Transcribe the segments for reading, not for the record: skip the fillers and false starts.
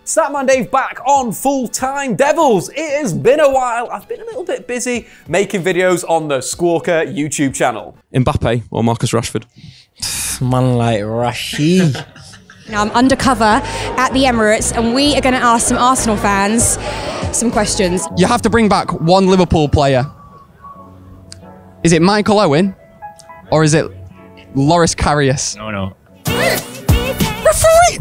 Statman Dave back on Full Time Devils. It has been a while. I've been a little bit busy making videos on the Squawka YouTube channel. Mbappe or Marcus Rashford? Man like Rashid. Now I'm undercover at the Emirates and we are going to ask some Arsenal fans some questions. You have to bring back one Liverpool player. Is it Michael Owen or is it Loris Karius? No. Referee!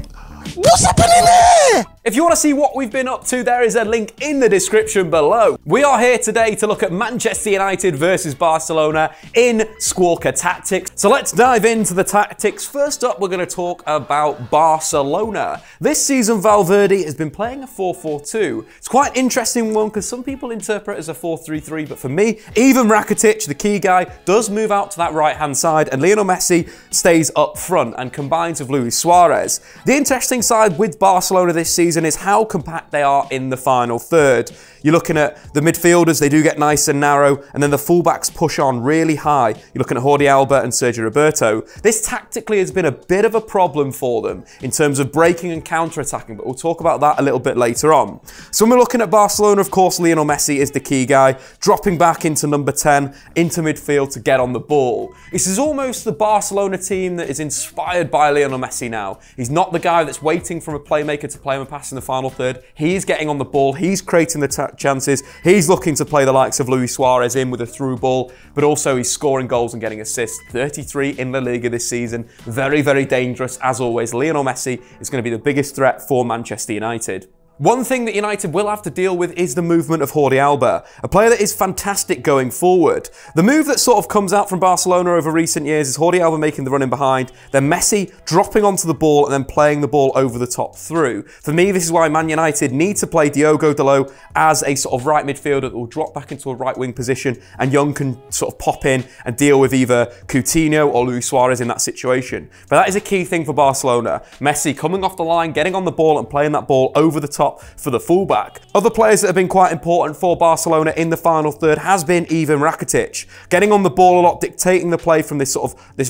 What's happening there? If you want to see what we've been up to, there is a link in the description below. We are here today to look at Manchester United versus Barcelona in Squawka Tactics. So let's dive into the tactics. First up, we're going to talk about Barcelona. This season, Valverde has been playing a 4-4-2. It's quite an interesting one because some people interpret it as a 4-3-3, but for me, even Rakitic, the key guy, does move out to that right-hand side and Lionel Messi stays up front and combines with Luis Suarez. The interesting side with Barcelona this season is how compact they are in the final third. You're looking at the midfielders, they do get nice and narrow, and then the fullbacks push on really high. You're looking at Jordi Alba and Sergio Roberto. This tactically has been a bit of a problem for them in terms of breaking and counter-attacking, but we'll talk about that a little bit later on. So when we're looking at Barcelona, of course, Lionel Messi is the key guy, dropping back into number 10, into midfield to get on the ball. This is almost the Barcelona team that is inspired by Lionel Messi now. He's not the guy that's waiting for a playmaker to play him a pass in the final third. He's getting on the ball, he's creating the chances, he's looking to play the likes of Luis Suarez in with a through ball, but also he's scoring goals and getting assists. 33 in La Liga this season. Very, very dangerous. As always, Lionel Messi is going to be the biggest threat for Manchester United. One thing that United will have to deal with is the movement of Jordi Alba, a player that is fantastic going forward. The move that sort of comes out from Barcelona over recent years is Jordi Alba making the run in behind, then Messi dropping onto the ball and then playing the ball over the top through. For me, this is why Man United need to play Diogo Dalot as a sort of right midfielder that will drop back into a right wing position and Young can sort of pop in and deal with either Coutinho or Luis Suarez in that situation. But that is a key thing for Barcelona. Messi coming off the line, getting on the ball and playing that ball over the top for the fullback. Other players that have been quite important for Barcelona in the final third has been even Rakitic, getting on the ball a lot, dictating the play from this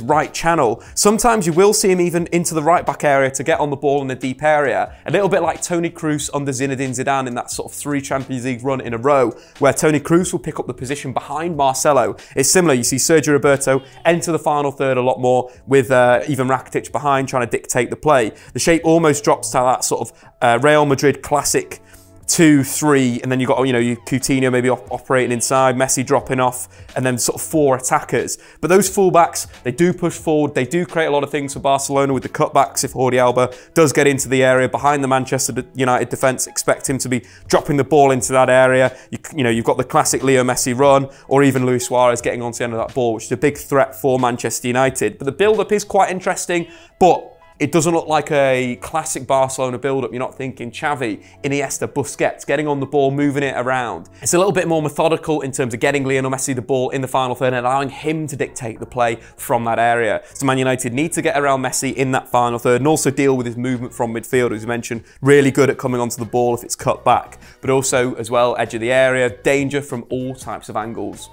right channel. Sometimes you will see him even into the right back area to get on the ball in the deep area, a little bit like Toni Kroos under Zinedine Zidane in that sort of 3 Champions League run in a row, where Toni Kroos will pick up the position behind Marcelo. It's similar. You see Sergio Roberto enter the final third a lot more with even Rakitic behind trying to dictate the play. The shape almost drops to that sort of Real Madrid classic 2-3, and then you've got, you Coutinho maybe operating inside, Messi dropping off, and then sort of 4 attackers. But those fullbacks, they do push forward, they do create a lot of things for Barcelona with the cutbacks. If Jordi Alba does get into the area behind the Manchester United defence, expect him to be dropping the ball into that area. You've got the classic Leo Messi run, or even Luis Suarez getting onto the end of that ball, which is a big threat for Manchester United. But the build-up is quite interesting, but it doesn't look like a classic Barcelona build-up. You're not thinking Xavi, Iniesta, Busquets, getting on the ball, moving it around. It's a little bit more methodical in terms of getting Lionel Messi the ball in the final third and allowing him to dictate the play from that area. So Man United need to get around Messi in that final third and also deal with his movement from midfield, as you mentioned, really good at coming onto the ball if it's cut back, but also as well, edge of the area, danger from all types of angles.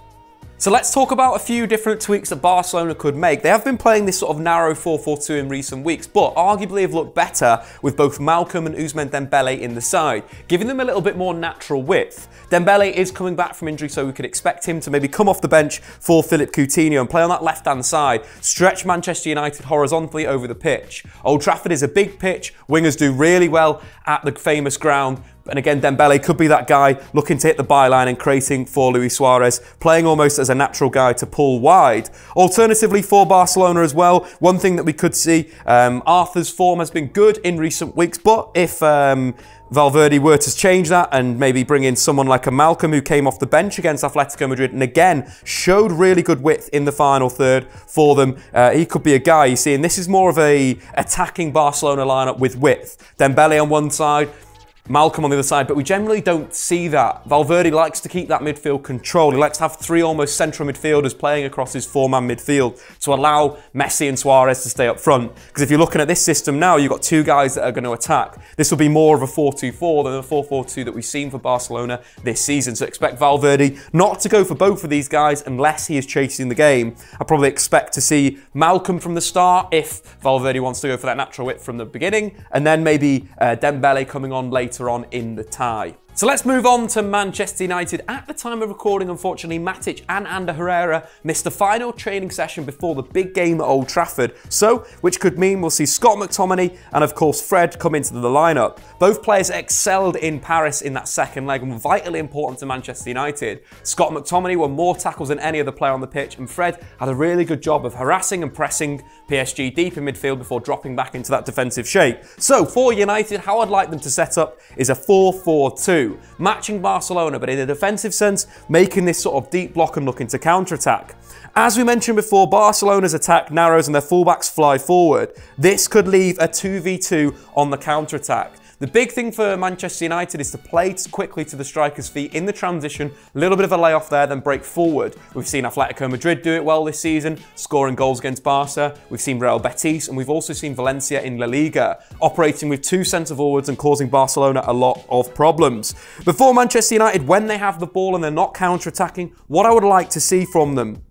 So let's talk about a few different tweaks that Barcelona could make. They have been playing this sort of narrow 4-4-2 in recent weeks, but arguably have looked better with both Malcolm and Ousmane Dembele in the side, giving them a little bit more natural width. Dembele is coming back from injury, so we could expect him to maybe come off the bench for Philippe Coutinho and play on that left-hand side, stretch Manchester United horizontally over the pitch. Old Trafford is a big pitch, wingers do really well at the famous ground, and again, Dembele could be that guy looking to hit the byline and creating for Luis Suarez, playing almost as a natural guy to pull wide. Alternatively for Barcelona as well, one thing that we could see, Arthur's form has been good in recent weeks, but if Valverde were to change that and maybe bring in someone like a Malcolm who came off the bench against Atletico Madrid and again showed really good width in the final third for them, he could be a guy you see. And this is more of a attacking Barcelona lineup with width. Dembele on one side, Malcom on the other side, but we generally don't see that. Valverde likes to keep that midfield control. He likes to have 3 almost central midfielders playing across his 4-man midfield to allow Messi and Suarez to stay up front. Because if you're looking at this system now, you've got 2 guys that are going to attack. This will be more of a 4-2-4 than the 4-4-2 that we've seen for Barcelona this season. So expect Valverde not to go for both of these guys unless he is chasing the game. I probably expect to see Malcom from the start if Valverde wants to go for that natural width from the beginning, and then maybe Dembele coming on later on in the tie. So let's move on to Manchester United. At the time of recording, unfortunately, Matic and Ander Herrera missed the final training session before the big game at Old Trafford. So, which could mean we'll see Scott McTominay and, of course, Fred come into the lineup. Both players excelled in Paris in that second leg and were vitally important to Manchester United. Scott McTominay won more tackles than any other player on the pitch, and Fred had a really good job of harassing and pressing PSG deep in midfield before dropping back into that defensive shape. So, for United, how I'd like them to set up is a 4-4-2. Matching Barcelona, but in a defensive sense, making this sort of deep block and looking to counter-attack. As we mentioned before, Barcelona's attack narrows and their fullbacks fly forward. This could leave a 2v2 on the counter-attack. The big thing for Manchester United is to play quickly to the striker's feet in the transition, a little bit of a layoff there, then break forward. We've seen Atletico Madrid do it well this season, scoring goals against Barca. We've seen Real Betis, and we've also seen Valencia in La Liga, operating with 2 centre-forwards and causing Barcelona a lot of problems. Before Manchester United, when they have the ball and they're not counter-attacking, what I would like to see from them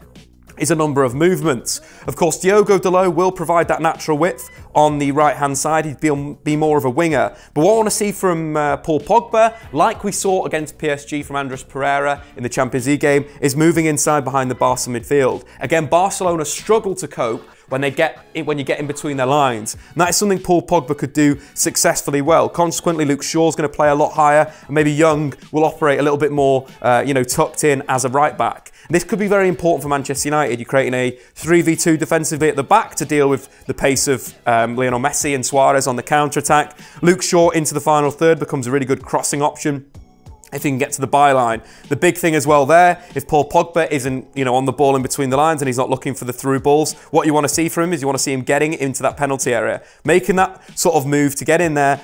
is a number of movements. Of course, Diogo Dalot will provide that natural width on the right-hand side. He'd be more of a winger. But what I want to see from Paul Pogba, like we saw against PSG from Andres Pereira in the Champions League game, is moving inside behind the Barca midfield. Again, Barcelona struggle to cope when you get in between their lines. And that is something Paul Pogba could do successfully well. Consequently, Luke Shaw's going to play a lot higher, and maybe Young will operate a little bit more, tucked in as a right-back. This could be very important for Manchester United. You're creating a 3v2 defensively at the back to deal with the pace of Lionel Messi and Suarez on the counter-attack. Luke Shaw into the final third becomes a really good crossing option if he can get to the byline. The big thing as well there, if Paul Pogba isn't, on the ball in between the lines and he's not looking for the through balls, what you want to see from him is you want to see him getting into that penalty area, making that sort of move to get in there,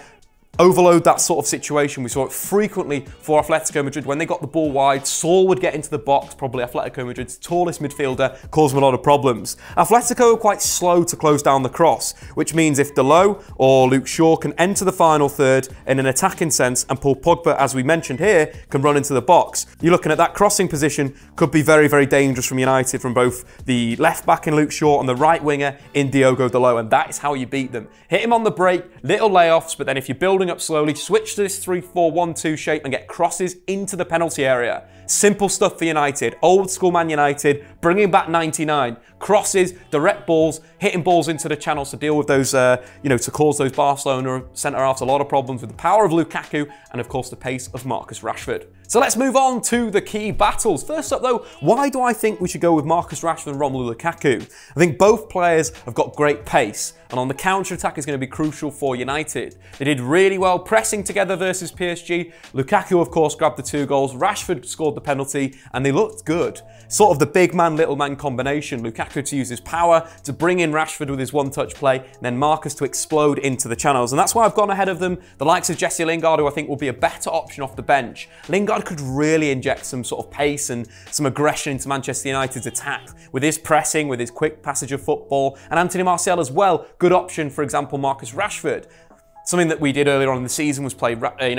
overload that sort of situation. We saw it frequently for Atletico Madrid. When they got the ball wide, Saul would get into the box, probably Atletico Madrid's tallest midfielder, cause them a lot of problems. Atletico are quite slow to close down the cross, which means if Dalot or Luke Shaw can enter the final third in an attacking sense, and Paul Pogba, as we mentioned here, can run into the box, you're looking at that crossing position could be very, very dangerous from United, from both the left back in Luke Shaw and the right winger in Diogo Dalot, and that is how you beat them. Hit him on the break, little layoffs, but then if you're building up slowly, switch to this 3-4-1-2 shape and get crosses into the penalty area. Simple stuff for United. Old school Man United, bringing back 99. Crosses, direct balls, hitting balls into the channels to deal with those, to cause those Barcelona centre-halves a lot of problems with the power of Lukaku and, of course, the pace of Marcus Rashford. So let's move on to the key battles. First up, though, why do I think we should go with Marcus Rashford and Romelu Lukaku? I think both players have got great pace, and on the counter-attack is going to be crucial for United. They did really well pressing together versus PSG. Lukaku, of course, grabbed the 2 goals. Rashford scored the penalty, and they looked good. Sort of the big man, little man combination. Lukaku to use his power to bring in Rashford with his one-touch play, and then Marcus to explode into the channels. And that's why I've gone ahead of them. The likes of Jesse Lingard, who I think will be a better option off the bench. Lingard could really inject some sort of pace and some aggression into Manchester United's attack with his pressing, with his quick passage of football, and Anthony Martial as well. Good option, for example, Marcus Rashford. Something that we did earlier on in the season was play,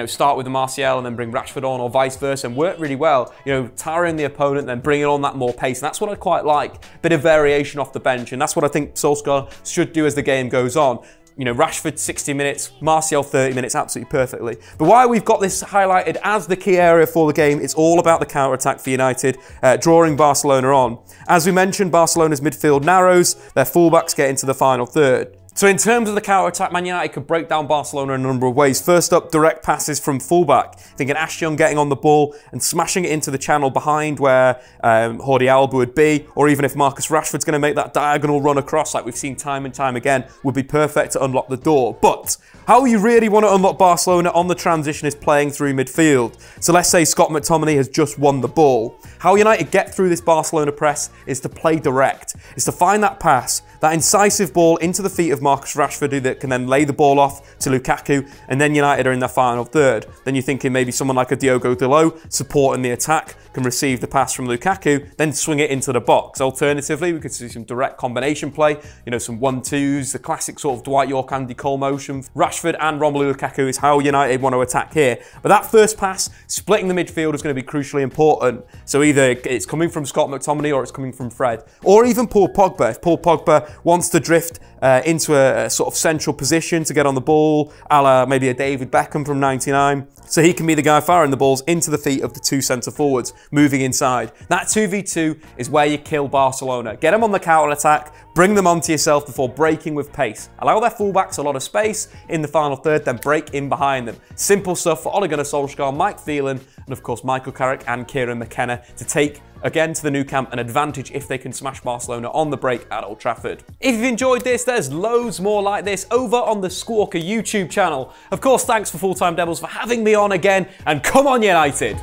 start with the Martial and then bring Rashford on, or vice versa, and worked really well. Tiring the opponent, and then bringing on that more pace. And that's what I quite like. Bit of variation off the bench, and that's what I think Solskjaer should do as the game goes on. Rashford 60 minutes, Martial 30 minutes, absolutely perfectly. But why we've got this highlighted as the key area for the game, it's all about the counter-attack for United, drawing Barcelona on. As we mentioned, Barcelona's midfield narrows, their fullbacks get into the final third. So in terms of the counter-attack, Man United could break down Barcelona in a number of ways. First up, direct passes from fullback. Thinking Ash Young getting on the ball and smashing it into the channel behind where Jordi Alba would be, or even if Marcus Rashford's going to make that diagonal run across like we've seen time and time again, would be perfect to unlock the door. But How you really want to unlock Barcelona on the transition is playing through midfield. So let's say Scott McTominay has just won the ball. How United get through this Barcelona press is to play direct. Is to find that pass, that incisive ball into the feet of Marcus Rashford that can then lay the ball off to Lukaku, and then United are in their final third. Then you're thinking maybe someone like a Diogo Dalot supporting the attack can receive the pass from Lukaku, then swing it into the box. Alternatively, we could see some direct combination play, you know, some 1-2s, the classic sort of Dwight Yorke, Andy Cole motion. Rashford and Romelu Lukaku is how United want to attack here. But that first pass, splitting the midfield is going to be crucially important. So either it's coming from Scott McTominay or it's coming from Fred. Or even Paul Pogba. If Paul Pogba wants to drift into a sort of central position to get on the ball, a la maybe a David Beckham from '99. So he can be the guy firing the balls into the feet of the two centre forwards, moving inside. That 2v2 is where you kill Barcelona. Get them on the counter-attack, bring them onto yourself before breaking with pace. Allow their fullbacks a lot of space in the final third, then break in behind them. Simple stuff for Ole Gunnar Solskjaer, Mike Phelan, and of course Michael Carrick and Kieran McKenna to take again to the new camp an advantage if they can smash Barcelona on the break at Old Trafford. If you've enjoyed this, there's loads more like this over on the Squawka YouTube channel. Of course, thanks for Full Time Devils for having me on again, and come on United!